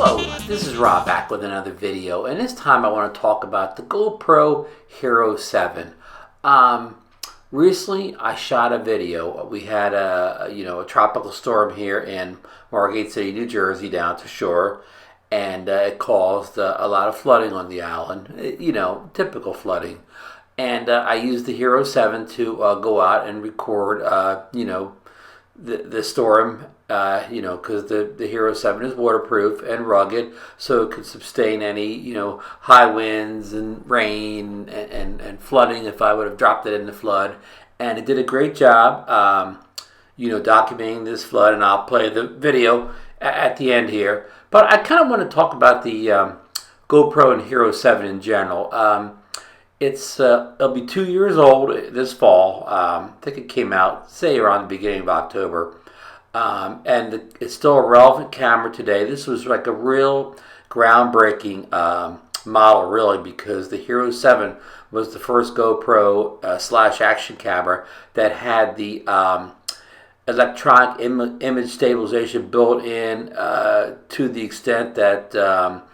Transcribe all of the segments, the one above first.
Hello, this is Rob back with another video, and this time I want to talk about the GoPro Hero 7. Recently I shot a video. We had a tropical storm here in Margate City, New Jersey, down to shore, and it caused a lot of flooding on the island. Typical flooding. And I used the Hero 7 to go out and record, the storm, because the Hero 7 is waterproof and rugged, so it could sustain any, high winds and rain and flooding if I would have dropped it in the flood. And it did a great job, documenting this flood, and I'll play the video at the end here. But I kind of want to talk about the GoPro and Hero 7 in general. It'll be 2 years old this fall. I think it came out, say, around the beginning of October. And it's still a relevant camera today. This was like a real groundbreaking model, really, because the Hero 7 was the first GoPro / action camera that had the electronic image stabilization built in to the extent that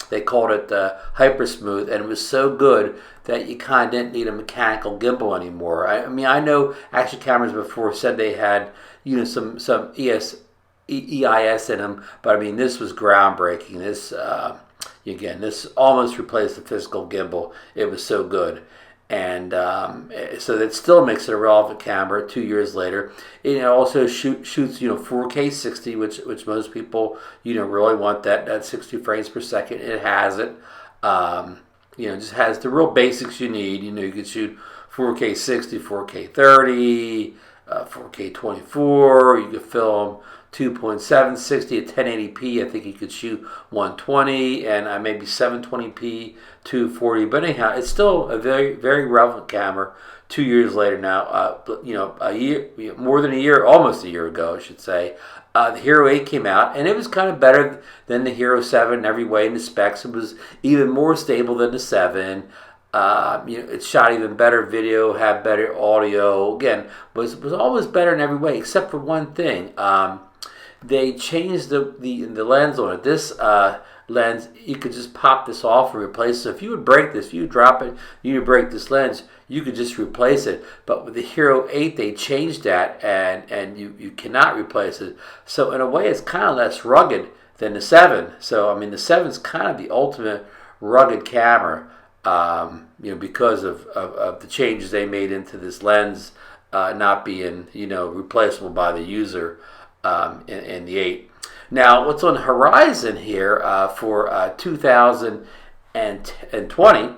they called it HyperSmooth, and it was so good that you kind of didn't need a mechanical gimbal anymore. I know action cameras before said they had some EIS in them, but this was groundbreaking. This almost replaced the physical gimbal. It was so good. And so that still makes it a relevant camera 2 years later. It also shoots 4K 60, which most people really want that 60 frames per second. It has it. Just has the real basics you need. You can shoot 4K 60, 4K 30, 4K 24. You could film 2.760 at 1080p. I think you could shoot 120 and maybe 720p 240. But anyhow, it's still a very, very relevant camera 2 years later now. A year, more than a year, almost a year ago, I should say. The Hero 8 came out, and it was kind of better than the Hero 7 in every way in the specs. It was even more stable than the 7. It shot even better video, had better audio. Again, was always better in every way, except for one thing. They changed the lens on it. This lens, you could just pop this off and replace it. So if you would break this, if you drop it, you would break this lens, you could just replace it. But with the Hero 8, they changed that, and you cannot replace it. So in a way, it's kind of less rugged than the 7. So the 7 is kind of the ultimate rugged camera, because of the changes they made into this lens not being replaceable by the user in the 8. Now, what's on the horizon here for 2020?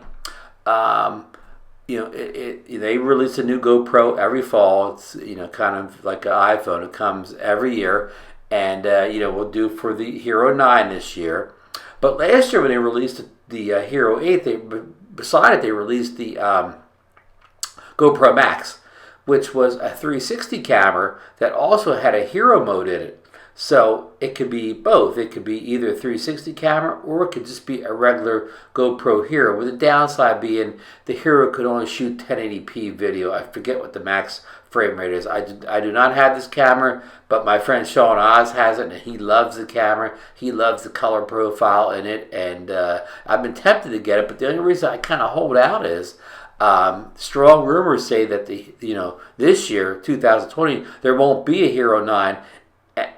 They release a new GoPro every fall. It's kind of like an iPhone. It comes every year, and we'll do for the Hero 9 this year. But last year when they released the Hero 8, they released the GoPro Max, which was a 360 camera that also had a Hero mode in it. So it could be both. It could be either a 360 camera, or it could just be a regular GoPro Hero, with the downside being the Hero could only shoot 1080p video. I forget what the max frame rate is. I do not have this camera, but my friend Sean Oz has it, and he loves the camera. He loves the color profile in it, and I've been tempted to get it, but the only reason I kind of hold out is strong rumors say that this year, 2020, there won't be a Hero 9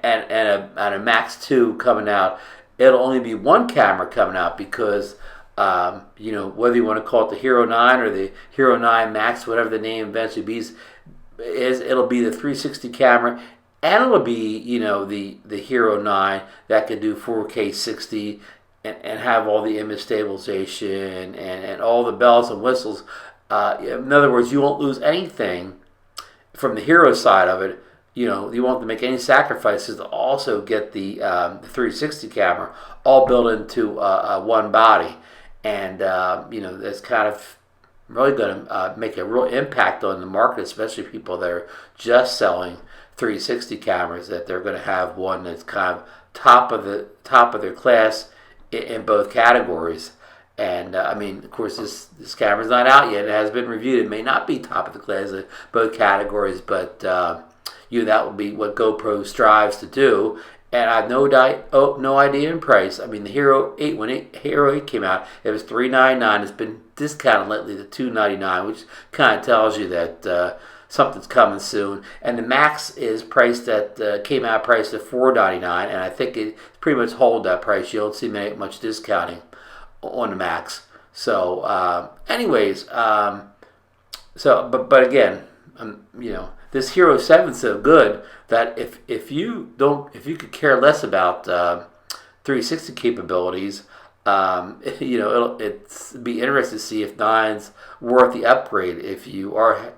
and a Max 2 coming out. It'll only be one camera coming out because, whether you want to call it the Hero 9 or the Hero 9 Max, whatever the name eventually be, it'll be the 360 camera, and it'll be, the Hero 9 that can do 4K 60 and have all the image stabilization and all the bells and whistles. In other words, you won't lose anything from the Hero side of it. You won't have to make any sacrifices to also get the 360 camera all built into one body. And, that's kind of really going to make a real impact on the market, especially people that are just selling 360 cameras, that they're going to have one that's kind of top of their class in both categories. And of course, this camera's not out yet. It has been reviewed. It may not be top of the class in both categories, but that will be what GoPro strives to do. and I have no idea in price. I mean, the Hero 8, when Hero 8 came out, it was $399. It's been discounted lately to $299, which kind of tells you that something's coming soon. And the Max is priced at came out priced at $499, and I think it pretty much hold that price. You don't see much discounting on the Max. So, anyways, but again, this Hero 7 is so good that if you could care less about 360 capabilities, it's be interesting to see if 9's worth the upgrade if you are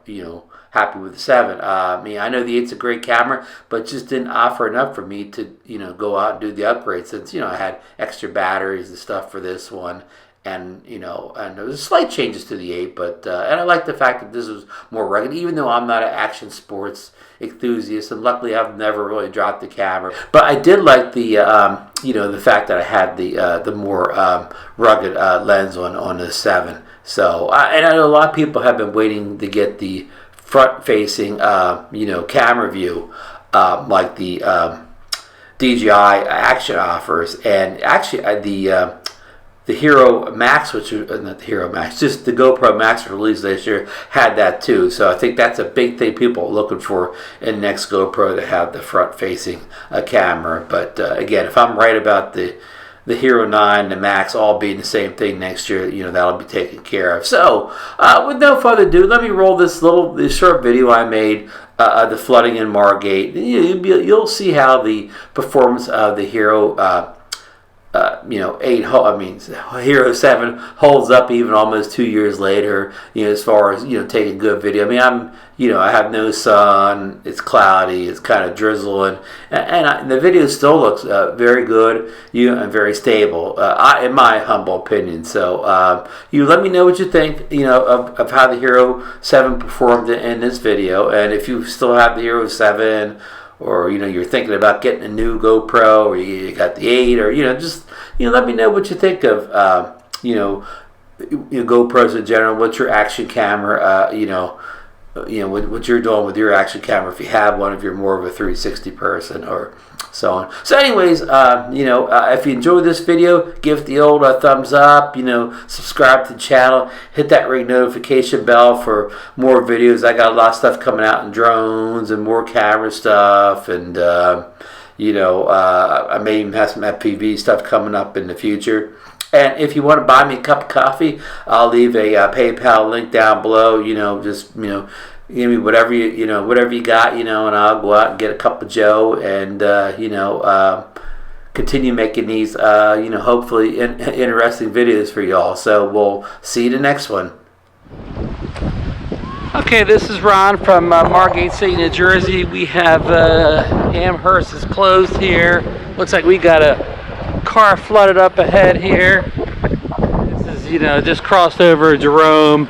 happy with the 7. I mean, I know the 8's a great camera, but just didn't offer enough for me to go out and do the upgrade, since I had extra batteries and stuff for this one. And and there was slight changes to the 8, but and I like the fact that this was more rugged, even though I'm not an action sports enthusiast, and luckily I've never really dropped the camera. But I did like the the fact that I had the more rugged lens on the 7. So and I know a lot of people have been waiting to get the front-facing camera view like the DJI Action offers, and actually the Hero Max, which was not the Hero Max, just the GoPro Max released this year, had that too. So I think that's a big thing people are looking for in the next GoPro, to have the front-facing camera. But again, if I'm right about the Hero 9 and the Max all being the same thing next year, that'll be taken care of. So with no further ado, let me roll this short video I made of the flooding in Margate. You'll see how the performance of the Hero 8, Hero 7 holds up even almost 2 years later, as far as, taking good video. I mean, I have no sun, it's cloudy, it's kind of drizzling, and the video still looks very good, and very stable, in my humble opinion. So, you let me know what you think, of how the Hero 7 performed in this video, and if you still have the Hero 7, or you're thinking about getting a new GoPro, or you got the 8, or just let me know what you think of GoPros in general. What's your action camera? What you're doing with your action camera, if you have one, if you're more of a 360 person, or so on. So anyways, if you enjoyed this video, give the old thumbs up, subscribe to the channel, hit that ring notification bell for more videos. I got a lot of stuff coming out in drones and more camera stuff, and I may even have some FPV stuff coming up in the future. And if you want to buy me a cup of coffee, I'll leave a PayPal link down below. Just give me whatever you got, and I'll go out and get a cup of Joe, and continue making these hopefully interesting videos for y'all. So we'll see you in the next one. Okay, this is Ron from Margate City, New Jersey. We have Amherst is closed here. Looks like we got a car flooded up ahead here. This is, just crossed over Jerome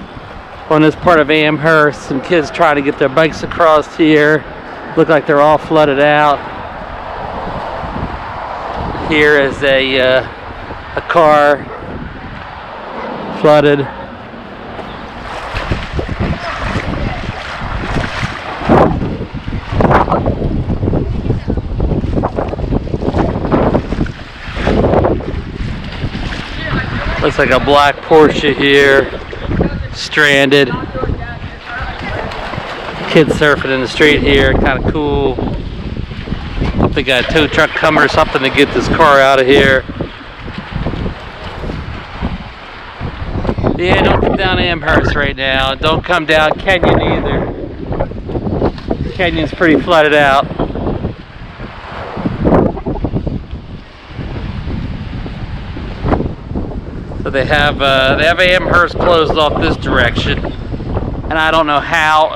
on this part of Amherst. Some kids trying to get their bikes across here. Look like they're all flooded out. Here is a car flooded. Looks like a black Porsche here, stranded. Kids surfing in the street here, kind of cool. Hope they got a tow truck coming or something to get this car out of here. Yeah, don't come down Amherst right now. Don't come down Kenyon either. Kenyon's pretty flooded out. So they have Amherst closed off this direction, and I don't know how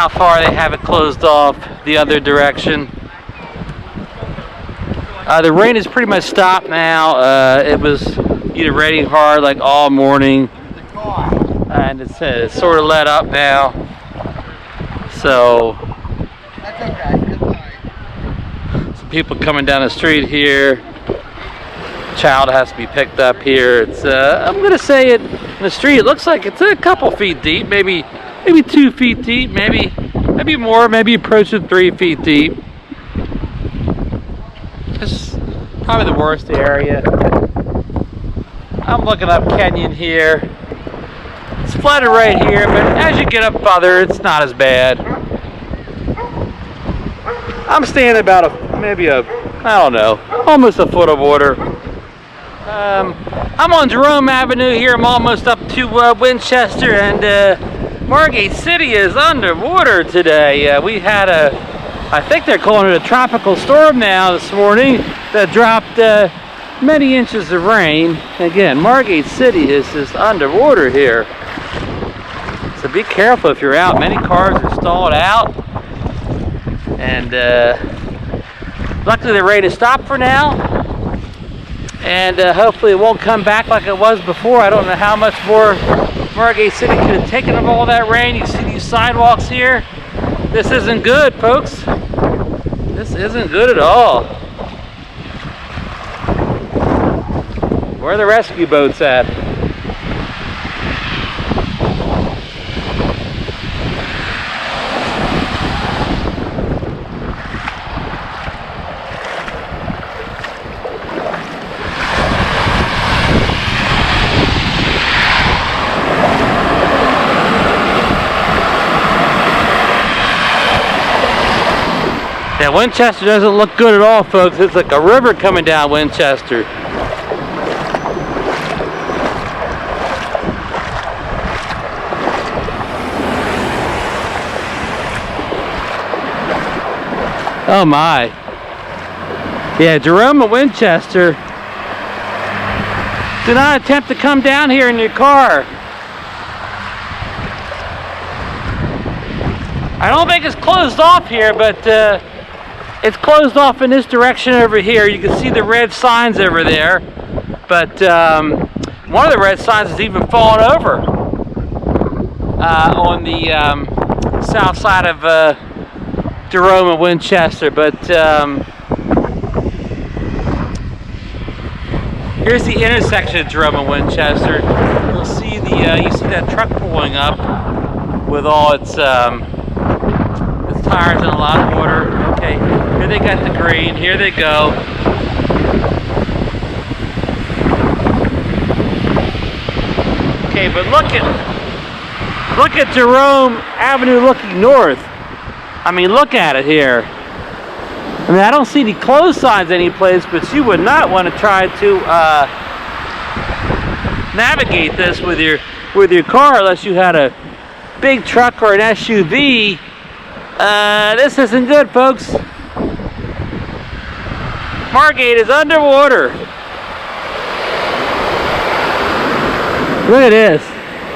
far they have it closed off the other direction. The rain is pretty much stopped now. It was raining hard like all morning, and it's sort of let up now. So some people coming down the street here. Child has to be picked up here. It's I'm gonna say it in the street. It looks like it's a couple feet deep, maybe 2 feet deep, maybe more, maybe approaching 3 feet deep. This is probably the worst area. I'm looking up Kenyon here. It's flooded right here, but as you get up further, it's not as bad. I'm staying about I don't know, almost a foot of water. I'm on Jerome Avenue here. I'm almost up to Winchester, and Margate City is underwater today. We had I think they're calling it a tropical storm now this morning that dropped many inches of rain. Again, Margate City is just underwater here. So be careful if you're out. Many cars are stalled out. And luckily the rain has stopped for now. And hopefully it won't come back like it was before. I don't know how much more Margate City could have taken of all that rain. You see these sidewalks here? This isn't good, folks. This isn't good at all. Where are the rescue boats at? Yeah, Winchester doesn't look good at all, folks. It's like a river coming down Winchester. Oh my. Yeah, Jerome and Winchester, do not attempt to come down here in your car. I don't think it's closed off here, but it's closed off in this direction over here. You can see the red signs over there, but one of the red signs has even fallen over on the south side of Jerome and Winchester. But here's the intersection of Jerome and Winchester. You'll see you see that truck pulling up with all its tires in a lot of water. Okay, here they got the green. Here they go. Okay, but look at Jerome Avenue looking north. I mean, look at it here. I mean, I don't see any closed signs any place, but you would not want to try to navigate this with your car unless you had a big truck or an SUV. This isn't good, folks. Margate is underwater. Look at this.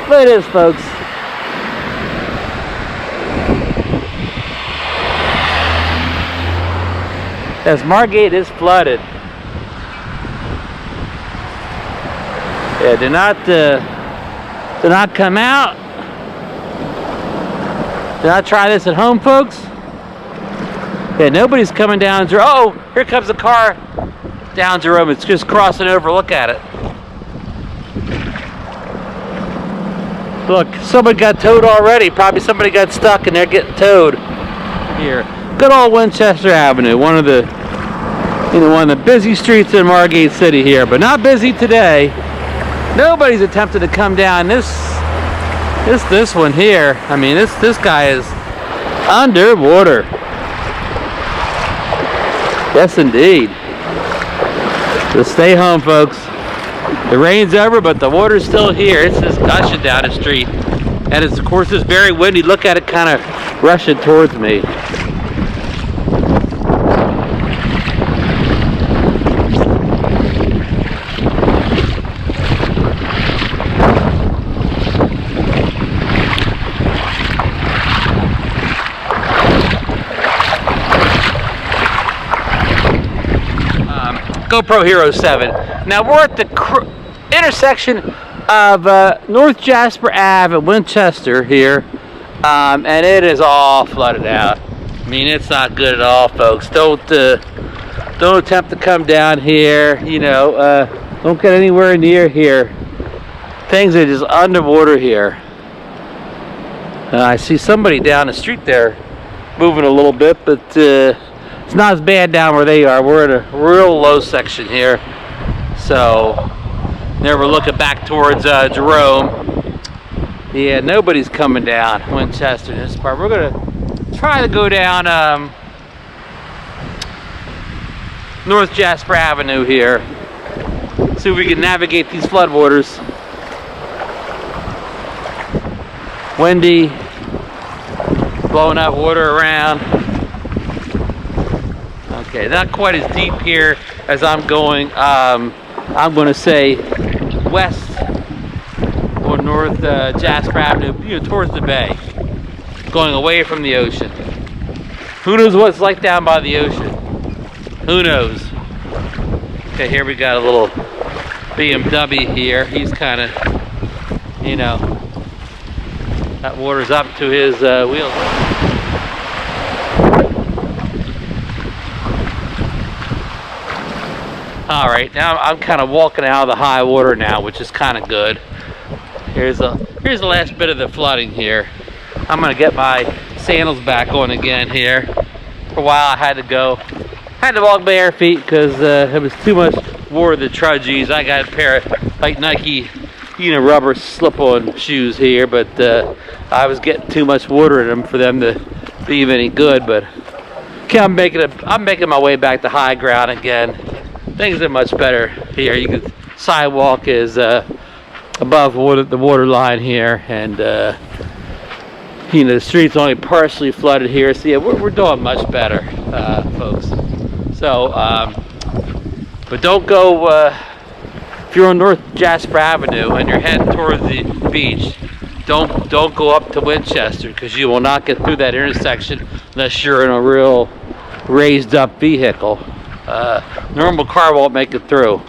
Look at this, folks. As Margate is flooded. Yeah, do not come out. Do not try this at home, folks. Yeah, nobody's coming down Jerome. Oh, here comes a car down Jerome. It's just crossing over. Look at it. Look, somebody got towed already. Probably somebody got stuck and they're getting towed here. Good old Winchester Avenue, one of the busy streets in Margate City here, but not busy today. Nobody's attempted to come down this one here. I mean, this guy is underwater. Yes, indeed. So stay home, folks. The rain's over, but the water's still here. It's just gushing down the street, and it's, of course, it's very windy. Look at it kind of rushing towards me. GoPro Hero 7. Now we're at the intersection of North Jasper Ave and Winchester here, and it is all flooded out. I mean, it's not good at all, folks. Don't attempt to come down here. You know, don't get anywhere near here. Things are just underwater here. I see somebody down the street there moving a little bit, but It's not as bad down where they are. We're in a real low section here. So, never looking back towards Jerome. Yeah, nobody's coming down Winchester in this part. We're gonna try to go down North Jasper Avenue here. See if we can navigate these floodwaters. Windy, blowing that water around. Okay, not quite as deep here as I'm going. I'm going to say west or north Jasper Avenue, you know, towards the bay, going away from the ocean. Who knows what it's like down by the ocean? Who knows? Okay, here we got a little BMW here. He's kind of, you know, that water's up to his wheels. All right, now I'm kind of walking out of the high water now, which is kind of good. Here's the last bit of the flooding here. I'm gonna get my sandals back on again here. For a while I had to walk bare feet because it was too much water, the trudgies. I got a pair of like Nike, you know, rubber slip-on shoes here, but I was getting too much water in them for them to be any good. But okay, I'm making my way back to high ground again. Things are much better here. You can sidewalk is above the water line here, and you know, the street's only partially flooded here. So yeah, we're doing much better, folks. So, but don't go if you're on North Jasper Avenue and you're heading towards the beach. Don't go up to Winchester because you will not get through that intersection unless you're in a real raised up vehicle. Normal car won't make it through.